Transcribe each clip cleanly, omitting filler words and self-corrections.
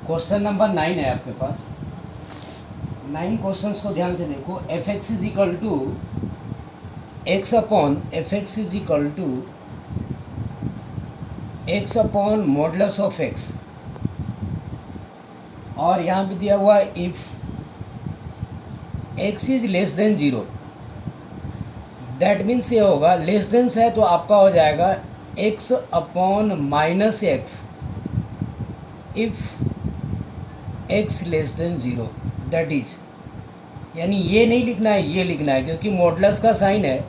Question number 9 है आपके पास। 9 questions को ध्यान से देखो। F x is equal to x upon x upon modulus of x, और यहाँ पे दिया हुआ है if x is less than zero. That means ये होगा, लेस देन है तो आपका हो जाएगा x upon minus x if x less than zero. That is, यानी ये नहीं लिखना है, ये लिखना है, क्योंकि मॉडुलस का साइन है,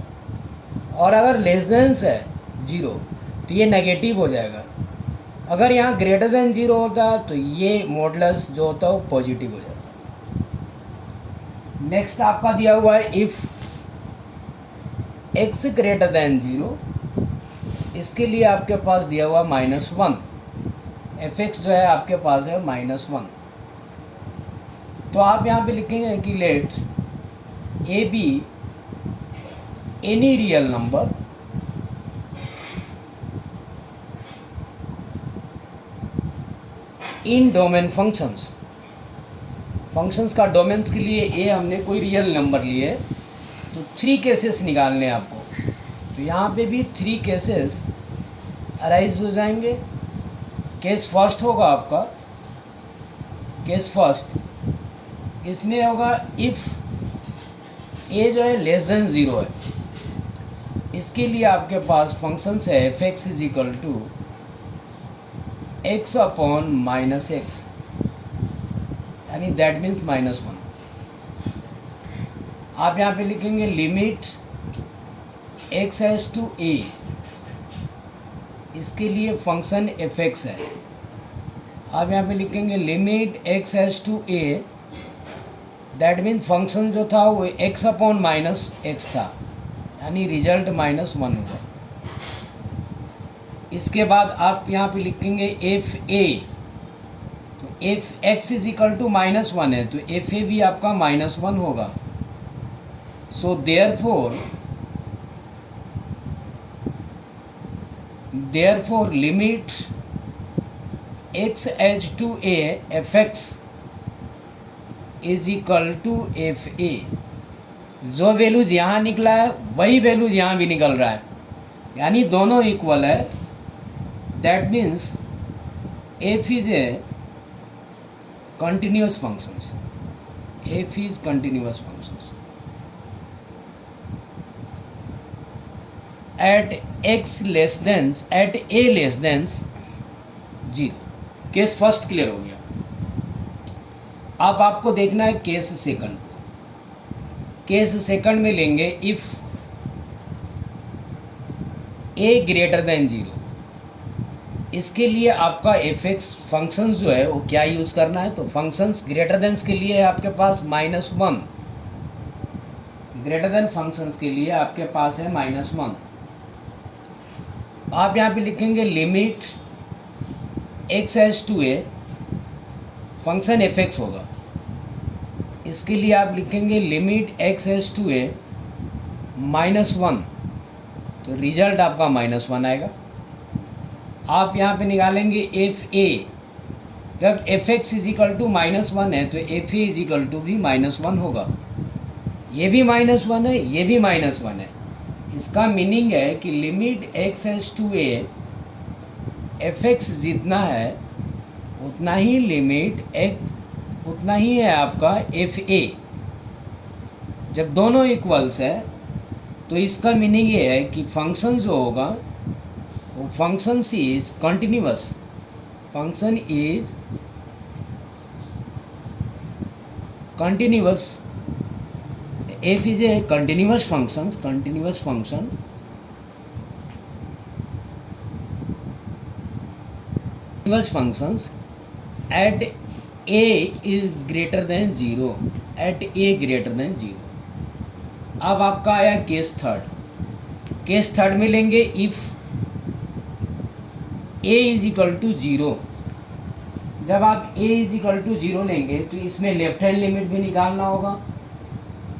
और अगर लेस देन है जीरो तो ये नेगेटिव हो जाएगा। अगर यहाँ ग्रेटर देन जीरो होता तो ये मॉडुलस जो होता है वो पॉजिटिव हो जाता। नेक्स्ट आपका दिया हुआ है if x greater than zero, इसके लिए आपके पास दिया हुआ -1। एफ एक्स जो है आपके पास है -1। तो आप यहाँ पे लिखेंगे कि let a be any real number in domain functions. Functions का डोमेन्स के लिए ए हमने कोई रियल नंबर लिए, तो 3 केसेस निकालने हैं आपको। तो यहाँ पे भी 3 केसेस अराइज हो जाएंगे। केस फर्स्ट होगा आपका, केस फर्स्ट इसमें होगा इफ़ ए जो है लेस देन ज़ीरो है। इसके लिए आपके पास फंक्शंस है f x is equal to x upon minus x, यानी दैट मीन्स -1। आप यहाँ पे लिखेंगे limit x as to a, इसके लिए फंक्शन एफ एक्स है। आप यहाँ पे लिखेंगे limit x as to a, that mean function जो था वो एक्स अपॉन माइनस एक्स था, यानी रिजल्ट -1 होगा। इसके बाद आप यहाँ पे लिखेंगे एफ ए, तो f x is equal to -1 है, तो एफ ए भी आपका -1 होगा। So therefore limit x as to a f x is equal to f a. जो वैल्यूज यहाँ निकला है वही वैल्यूज यहाँ भी निकल रहा है, यानी दोनों इक्वल है। That means F is a continuous functions, f is continuous functions at a less than 0। Case first clear हो गया। अब आपको देखना है केस सेकंड को। केस सेकंड में लेंगे इफ a ग्रेटर देन 0। इसके लिए आपका एफ एक्स फंक्शन जो है वो क्या यूज़ करना है, तो फंक्शंस ग्रेटर देन के लिए आपके पास -1। ग्रेटर देन फंक्शंस के लिए आपके पास है -1। आप यहाँ पे लिखेंगे limit x as to a, function f x होगा। इसके लिए आप लिखेंगे limit x as to a -1, तो रिजल्ट आपका -1 आएगा। आप यहाँ पे निकालेंगे एफ ए, जब f x is equal to -1 है तो f a is equal to भी -1 होगा। ये भी -1 है, ये भी -1 है। इसका मीनिंग है कि limit x as to a f x जितना है उतना ही उतना ही है आपका एफ ए। जब दोनों इक्वल्स है तो इसका मीनिंग ये है कि फंक्शन जो होगा वो function is continuous. Function is continuous. F is a continuous function, functions at a is greater than 0, at a greater than 0। अब आपका आया केस थर्ड। केस थर्ड में लेंगे if a is equal to 0। जब आप a इज इक्वल टू 0 लेंगे तो इसमें लेफ्ट हैंड लिमिट भी निकालना होगा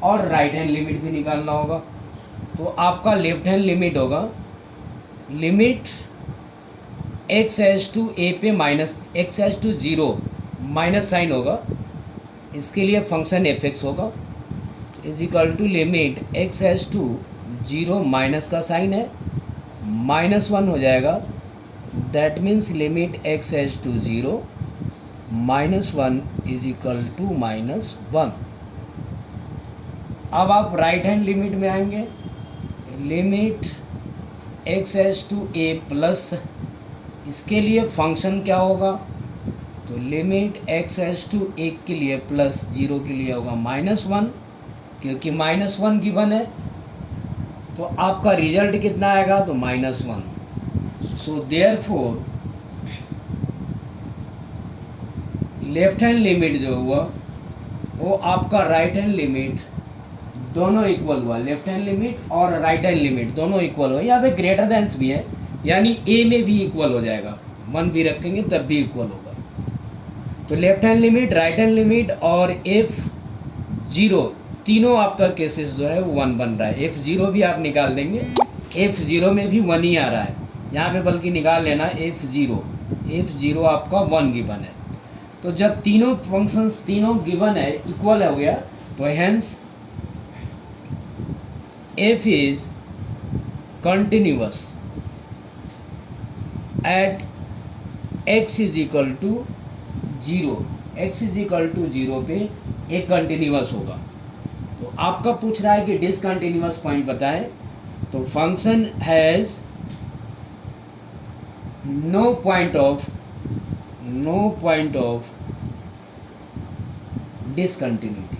और राइट हैंड लिमिट भी निकालना होगा। तो आपका लेफ्ट हैंड लिमिट होगा limit x as to a पे minus x as to 0 minus sign होगा, इसके लिए फंक्शन एफ एक्स होगा is equal to limit x as to 0, minus का साइन है, -1 हो जाएगा, that means limit x as to 0 -1 is equal to -1। अब आप राइट हैंड लिमिट में आएंगे, limit x as to a plus, इसके लिए फंक्शन क्या होगा, तो लिमिट एक्स एज टू 1 के लिए प्लस 0 के लिए होगा -1, क्योंकि -1 गिवन है तो आपका रिजल्ट कितना आएगा, तो -1। So therefore left hand limit जो हुआ वो आपका राइट हैंड लिमिट दोनों इक्वल हुआ, लेफ्ट हैंड लिमिट और राइट हैंड लिमिट दोनों इक्वल हुआ। यहाँ पे ग्रेटर दैंस भी है, यानी ए में भी इक्वल हो जाएगा, 1 भी रखेंगे तब भी इक्वल होगा। तो left hand limit, right hand limit और F0 तीनों आपका केसेस जो है वो 1 बन रहा है। F0 भी आप निकाल देंगे, F0 में भी 1 ही आ रहा है यहाँ पे, बल्कि निकाल लेना F0 आपका 1 गिवन है। तो जब तीनों फंक्शंस तीनों गिवन है, इक्वल हो गया, तो hence F is continuous at x is equal to 0, x is equal to 0 पे एक कंटिन्यूअस होगा। तो आपका पूछ रहा है कि डिसकंटिन्यूअस पॉइंट बताएं, तो function has no point of discontinuity.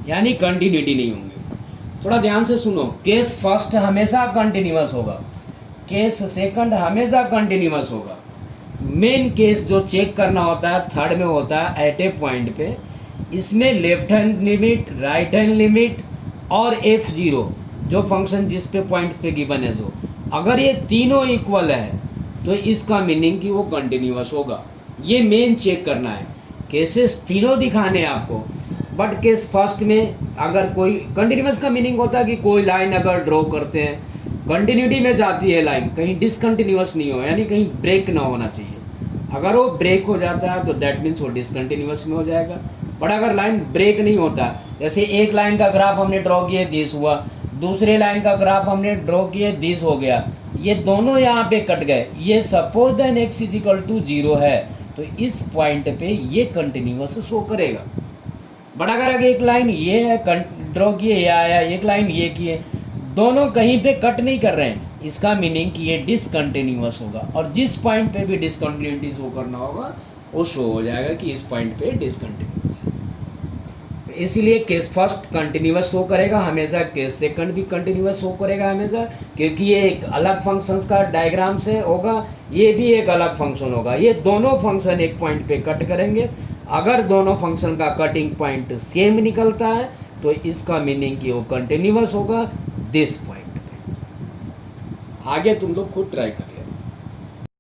यानी कंटिन्यूटी नहीं होंगे। थोड़ा ध्यान से सुनो, केस फर्स्ट हमेशा कंटिन्यूअस होगा, केस सेकंड हमेशा कंटिन्यूअस होगा। मेन केस जो चेक करना होता है थर्ड में होता है एट ए पॉइंट पे, इसमें left hand limit, right hand limit और F0 जो फंक्शन जिस पे पॉइंट्स पे गिवन है, जो अगर ये तीनों इक्वल है तो इसका मीनिंग कि वो कंटिन्यूअस होगा। ये मेन चेक करना है। केसेस तीनों दिखाने हैं आपको, बट केस फर्स्ट में अगर कोई कंटिन्यूअस का मीनिंग होता है कि कोई लाइन अगर ड्रॉ करते हैं, कंटिन्यूटी में जाती है लाइन, कहीं डिसकंटिन्यूअस नहीं हो, यानी कहीं ब्रेक ना होना चाहिए। अगर वो ब्रेक हो जाता है तो दैट मीन्स वो डिसकंटिन्यूअस में हो जाएगा। बट अगर लाइन ब्रेक नहीं होता, जैसे एक लाइन का ग्राफ हमने ड्रॉ किया दिस हुआ, दूसरे लाइन का ग्राफ हमने ड्रॉ किया दिस हो गया, ये दोनों यहाँ पे कट गए, ये suppose then x is equal to 0 है, तो इस पॉइंट पे ये कंटिन्यूअस शो करेगा। बट अगर एक लाइन ये है ड्रॉ किए, ये आया, एक लाइन ये किए, दोनों कहीं पे कट नहीं कर रहे हैं, इसका मीनिंग कि ये डिसकंटिन्यूअस होगा। और जिस पॉइंट पे भी डिसकंटिन्यूटी शो करना होगा वो शो हो जाएगा कि इस पॉइंट पे डिसकंटिन्यूअस है। तो इसीलिए केस फर्स्ट कंटिन्यूअस शो करेगा हमेशा, केस सेकंड भी कंटिन्यूअस शो करेगा हमेशा, क्योंकि ये एक अलग फंक्शंस का डायग्राम से होगा, ये भी एक अलग फंक्शन होगा। ये दोनों फंक्शन एक पॉइंट पे कट करेंगे। अगर दोनों फंक्शन का कटिंग पॉइंट सेम निकलता है तो इसका मीनिंग कि वो कंटिन्यूअस होगा दिस पॉइंट पे। आगे तुम लोग खुद ट्राई करें।